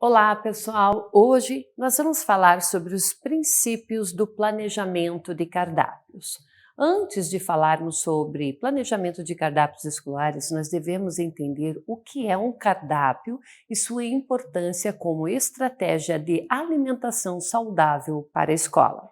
Olá, pessoal! Hoje nós vamos falar sobre os princípios do planejamento de cardápios. Antes de falarmos sobre planejamento de cardápios escolares, nós devemos entender o que é um cardápio e sua importância como estratégia de alimentação saudável para a escola.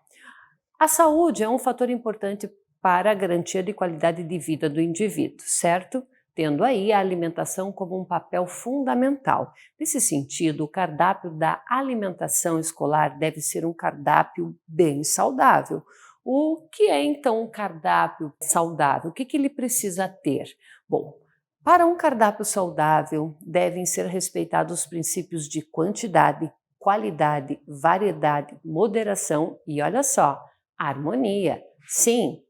A saúde é um fator importante para a garantia de qualidade de vida do indivíduo, certo? Tendo aí a alimentação como um papel fundamental. Nesse sentido, o cardápio da alimentação escolar deve ser um cardápio bem saudável. O que é então um cardápio saudável? O que ele precisa ter? Bom, para um cardápio saudável, devem ser respeitados os princípios de quantidade, qualidade, variedade, moderação e, olha só, harmonia. Sim,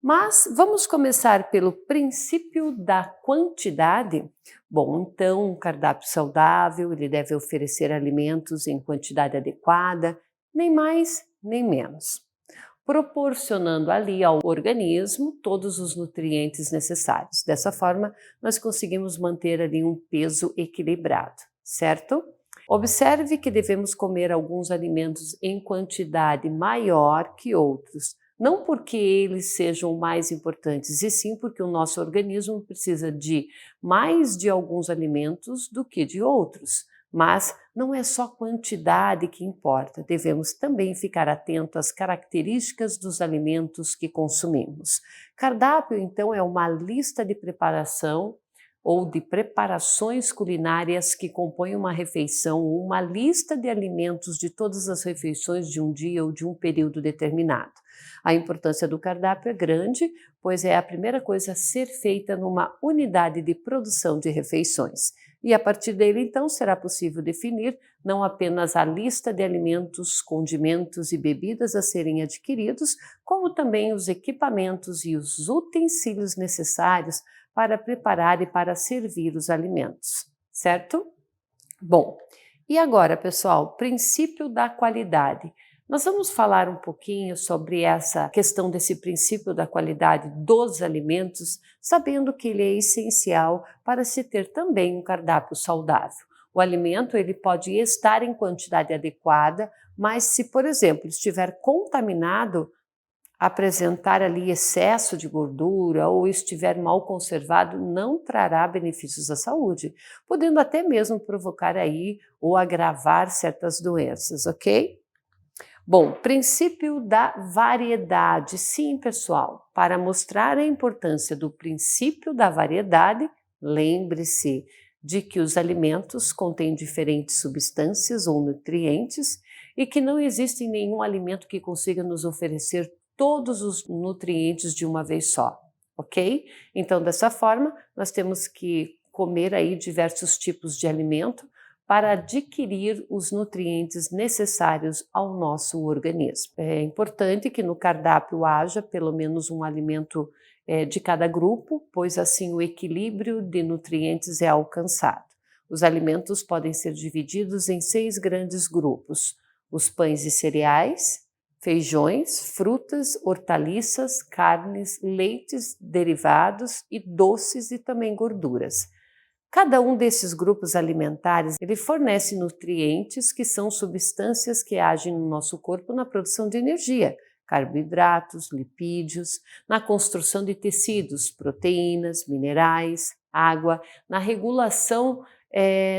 mas vamos começar pelo princípio da quantidade? Bom, então, um cardápio saudável, ele deve oferecer alimentos em quantidade adequada, nem mais nem menos, proporcionando ali ao organismo todos os nutrientes necessários. Dessa forma, nós conseguimos manter ali um peso equilibrado, certo? Observe que devemos comer alguns alimentos em quantidade maior que outros, não porque eles sejam mais importantes, e sim porque o nosso organismo precisa de mais de alguns alimentos do que de outros. Mas não é só quantidade que importa, devemos também ficar atentos às características dos alimentos que consumimos. Cardápio, então, é uma lista de preparação ou de preparações culinárias que compõem uma refeição ou uma lista de alimentos de todas as refeições de um dia ou de um período determinado. A importância do cardápio é grande, pois é a primeira coisa a ser feita numa unidade de produção de refeições. E a partir dele, então, será possível definir não apenas a lista de alimentos, condimentos e bebidas a serem adquiridos, como também os equipamentos e os utensílios necessários para preparar e para servir os alimentos, certo? Bom, e agora, pessoal, princípio da qualidade. Nós vamos falar um pouquinho sobre essa questão desse princípio da qualidade dos alimentos, sabendo que ele é essencial para se ter também um cardápio saudável. O alimento ele pode estar em quantidade adequada, mas se, por exemplo, estiver contaminado, apresentar ali excesso de gordura ou estiver mal conservado, não trará benefícios à saúde, podendo até mesmo provocar aí ou agravar certas doenças, ok? Bom, princípio da variedade. Sim, pessoal, para mostrar a importância do princípio da variedade, lembre-se de que os alimentos contêm diferentes substâncias ou nutrientes e que não existe nenhum alimento que consiga nos oferecer todos os nutrientes de uma vez só, ok? Então, dessa forma, nós temos que comer aí diversos tipos de alimento para adquirir os nutrientes necessários ao nosso organismo. É importante que no cardápio haja pelo menos um alimento de cada grupo, pois assim o equilíbrio de nutrientes é alcançado. Os alimentos podem ser divididos em 6 grandes grupos: os pães e cereais, feijões, frutas, hortaliças, carnes, leites, derivados e doces e também gorduras. Cada um desses grupos alimentares, ele fornece nutrientes que são substâncias que agem no nosso corpo na produção de energia, carboidratos, lipídios, na construção de tecidos, proteínas, minerais, água, na regulação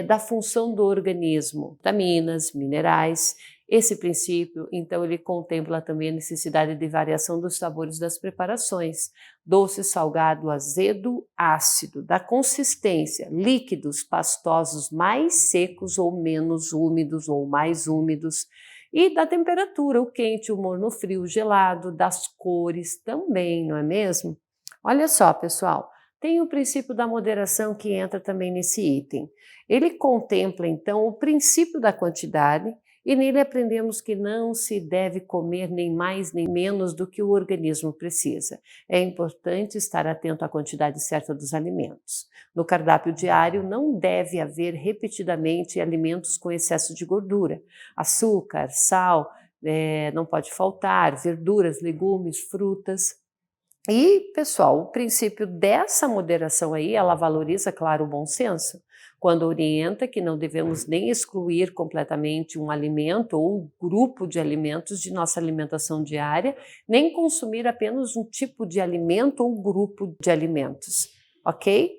da função do organismo, vitaminas, minerais. Esse princípio, então, ele contempla também a necessidade de variação dos sabores das preparações, doce, salgado, azedo, ácido, da consistência, líquidos, pastosos, mais secos ou menos úmidos ou mais úmidos, e da temperatura, o quente, o morno, o frio, o gelado, das cores também, não é mesmo? Olha só, pessoal, tem o princípio da moderação que entra também nesse item. Ele contempla, então, o princípio da quantidade, e nele aprendemos que não se deve comer nem mais nem menos do que o organismo precisa. É importante estar atento à quantidade certa dos alimentos. No cardápio diário não deve haver repetidamente alimentos com excesso de gordura. Açúcar, sal, não pode faltar, verduras, legumes, frutas. E, pessoal, o princípio dessa moderação aí, ela valoriza, claro, o bom senso, quando orienta que não devemos nem excluir completamente um alimento ou um grupo de alimentos de nossa alimentação diária, nem consumir apenas um tipo de alimento ou grupo de alimentos, ok?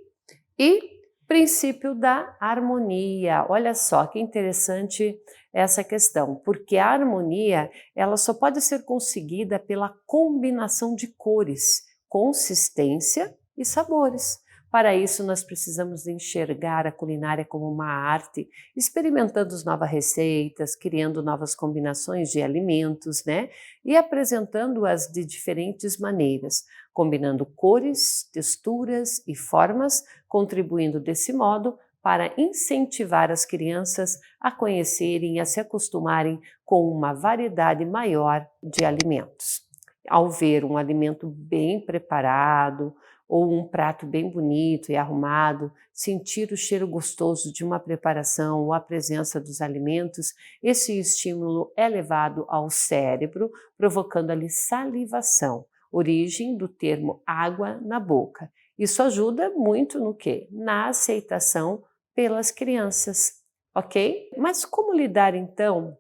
E princípio da harmonia. Olha só que interessante essa questão, porque a harmonia ela só pode ser conseguida pela combinação de cores, consistência e sabores. Para isso, nós precisamos enxergar a culinária como uma arte, experimentando novas receitas, criando novas combinações de alimentos, né? E apresentando-as de diferentes maneiras, combinando cores, texturas e formas, contribuindo desse modo para incentivar as crianças a conhecerem e a se acostumarem com uma variedade maior de alimentos. Ao ver um alimento bem preparado ou um prato bem bonito e arrumado, sentir o cheiro gostoso de uma preparação ou a presença dos alimentos, esse estímulo é levado ao cérebro, provocando ali salivação, origem do termo água na boca. Isso ajuda muito no quê? Na aceitação pelas crianças, ok? Mas como lidar então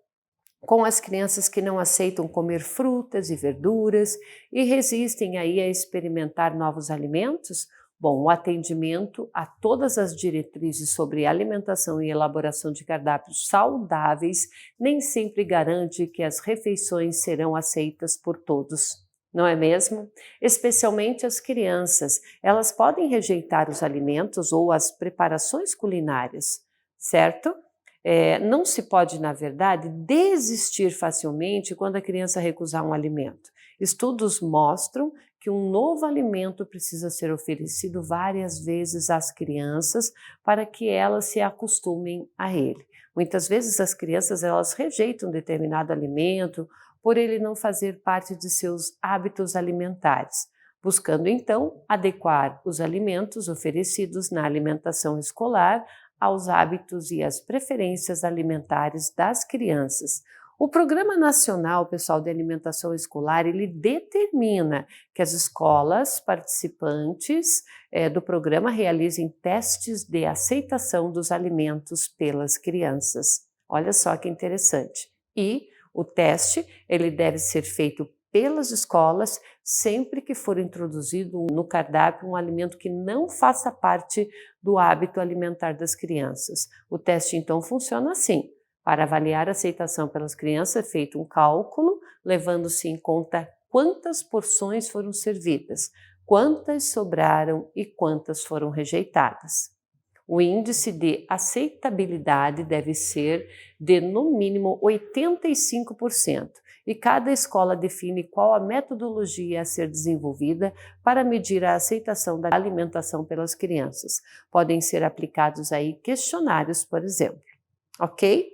com as crianças que não aceitam comer frutas e verduras e resistem aí a experimentar novos alimentos? Bom, o atendimento a todas as diretrizes sobre alimentação e elaboração de cardápios saudáveis nem sempre garante que as refeições serão aceitas por todos. Não é mesmo? Especialmente as crianças, elas podem rejeitar os alimentos ou as preparações culinárias, certo? Não se pode, na verdade, desistir facilmente quando a criança recusar um alimento. Estudos mostram que um novo alimento precisa ser oferecido várias vezes às crianças para que elas se acostumem a ele. Muitas vezes as crianças elas rejeitam determinado alimento por ele não fazer parte de seus hábitos alimentares, buscando então adequar os alimentos oferecidos na alimentação escolar aos hábitos e às preferências alimentares das crianças. O Programa Nacional, pessoal, de Alimentação Escolar, ele determina que as escolas participantes do programa realizem testes de aceitação dos alimentos pelas crianças. Olha só que interessante. E o teste, ele deve ser feito pelas escolas sempre que for introduzido no cardápio um alimento que não faça parte do hábito alimentar das crianças. O teste então funciona assim: para avaliar a aceitação pelas crianças é feito um cálculo, levando-se em conta quantas porções foram servidas, quantas sobraram e quantas foram rejeitadas. O índice de aceitabilidade deve ser de no mínimo 85%, e cada escola define qual a metodologia a ser desenvolvida para medir a aceitação da alimentação pelas crianças. Podem ser aplicados aí questionários, por exemplo. Ok?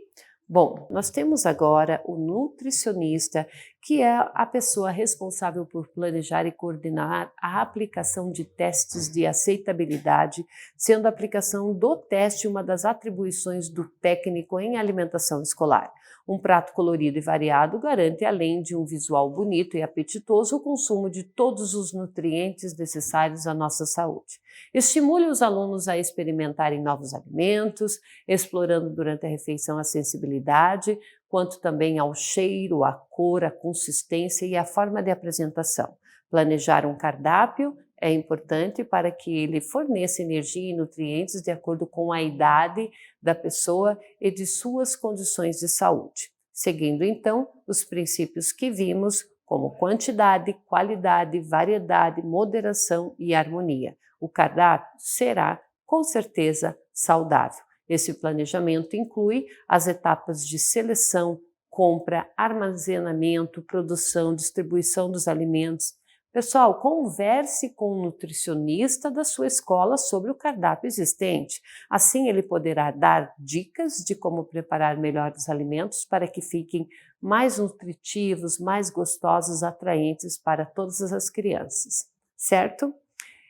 Bom, nós temos agora o nutricionista, que é a pessoa responsável por planejar e coordenar a aplicação de testes de aceitabilidade, sendo a aplicação do teste uma das atribuições do técnico em alimentação escolar. Um prato colorido e variado garante, além de um visual bonito e apetitoso, o consumo de todos os nutrientes necessários à nossa saúde. Estimule os alunos a experimentarem novos alimentos, explorando durante a refeição a sensibilidade, quanto também ao cheiro, a cor, a consistência e a forma de apresentação. Planejar um cardápio é importante para que ele forneça energia e nutrientes de acordo com a idade da pessoa e de suas condições de saúde, seguindo então os princípios que vimos, como quantidade, qualidade, variedade, moderação e harmonia. O cardápio será, com certeza, saudável. Esse planejamento inclui as etapas de seleção, compra, armazenamento, produção, distribuição dos alimentos. Pessoal, converse com o nutricionista da sua escola sobre o cardápio existente. Assim, ele poderá dar dicas de como preparar melhor os alimentos para que fiquem mais nutritivos, mais gostosos, atraentes para todas as crianças, certo?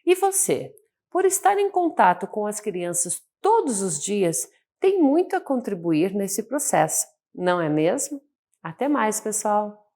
E você, por estar em contato com as crianças todos os dias, tem muito a contribuir nesse processo, não é mesmo? Até mais, pessoal!